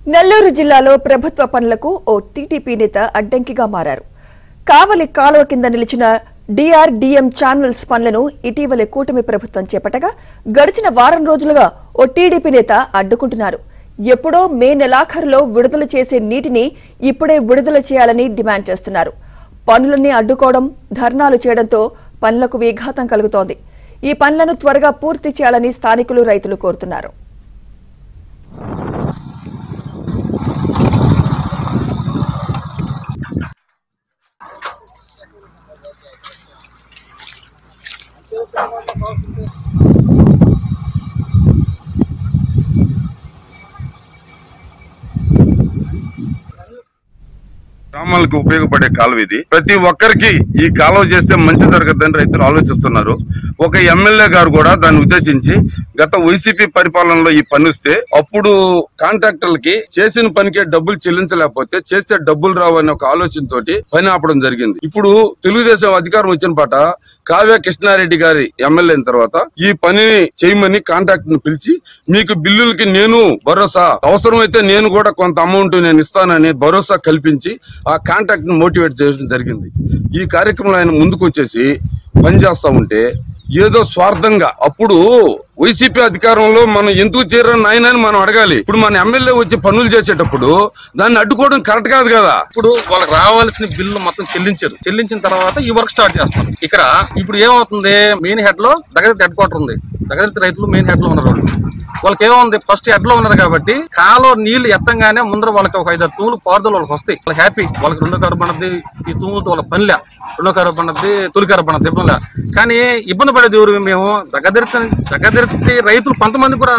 నెల్లూరు జిల్లాలో ప్రభుత్వ పనులకు ఓ టీడీపీ నేత అడ్డంకిగా మారారు. కావలి కాలువ కింద నిలిచిన డిఆర్డీఎం ఛానల్స్ పనులను ఇటీవలే కూటమి ప్రభుత్వం చేపట్టగా గడిచిన వారం రోజులుగా ఓ టీడీపీ నేత అడ్డుకుంటున్నారు. ఎప్పుడో మే నెలాఖరులో విడుదల చేసే నీటిని ఇప్పుడే విడుదల చేయాలని డిమాండ్ చేస్తున్నారు. పనులన్నీ అడ్డుకోవడం, ధర్నాలు చేయడంతో పనులకు విఘాతం కలుగుతోంది. ఈ పనులను త్వరగా పూర్తి చేయాలని స్థానికులు, రైతులు కోరుతున్నారు. గ్రామాలకు ఉపయోగపడే కాలువ ఇది. ప్రతి ఒక్కరికి ఈ కాలువ చేస్తే మంచి జరగదని రైతులు ఆలోచిస్తున్నారు. ఒక ఎమ్మెల్యే గారు కూడా దాన్ని ఉద్దేశించి గత వైసీపీ పరిపాలనలో ఈ పని వస్తే అప్పుడు కాంట్రాక్టర్లకి చేసిన పనికే డబ్బులు చెల్లించలేకపోతే చేస్తే డబ్బులు రావనే ఒక ఆలోచనతోటి పని ఆపడం జరిగింది. ఇప్పుడు తెలుగుదేశం అధికారం వచ్చిన పాట కావ్య కృష్ణారెడ్డి గారి ఎమ్మెల్యే అయిన తర్వాత ఈ పని చేయమని కాంట్రాక్టర్ ను పిలిచి మీకు బిల్లులకి నేను భరోసా, అవసరమైతే నేను కూడా కొంత అమౌంట్ నేను ఇస్తానని భరోసా కల్పించి ఆ కాంట్రాక్ట్ ను మోటివేట్ చేయడం జరిగింది. ఈ కార్యక్రమంలో ఆయన ముందుకు వచ్చేసి పనిచేస్తా ఉంటే ఏదో స్వార్థంగా, అప్పుడు వైసీపీ అధికారంలో మనం ఎందుకు చేరని నాయనని మనం అడగాలి. ఇప్పుడు మన ఎమ్మెల్యే వచ్చి పనులు చేసేటప్పుడు దాన్ని అడ్డుకోవడం కరెక్ట్ కాదు కదా. ఇప్పుడు వాళ్ళకి రావాల్సిన బిల్లు మొత్తం చెల్లించారు. చెల్లించిన తర్వాత ఈ వర్క్ స్టార్ట్ చేస్తారు. ఇక్కడ ఇప్పుడు ఏమవుతుంది, మెయిన్ హెడ్ లో దగ్గర హెడ్ క్వార్టర్ ఉంది. దగ్గర రైతులు మెయిన్ హెడ్ లో ఉన్నారు. వాళ్ళకి ఏముంది, ఫస్ట్ హెడ్ లో ఉన్నారు కాబట్టి కాలో నీళ్లు ఎత్తంగానే ముందర వాళ్ళకి ఒక 5-6 తూములు పారుదల వాళ్ళకి వస్తాయి. వాళ్ళకి హ్యాపీ, వాళ్ళకి రెండో కారు పన్నది ఈ తూములతో వాళ్ళ పనిలే, రెండో కారు పన్నది తొలి కారు పన్నది ఇబ్బందిలే. కానీ ఇబ్బంది పడేది ఎవరు, మేము దగ్గర రైతులు కొంతమంది కూడా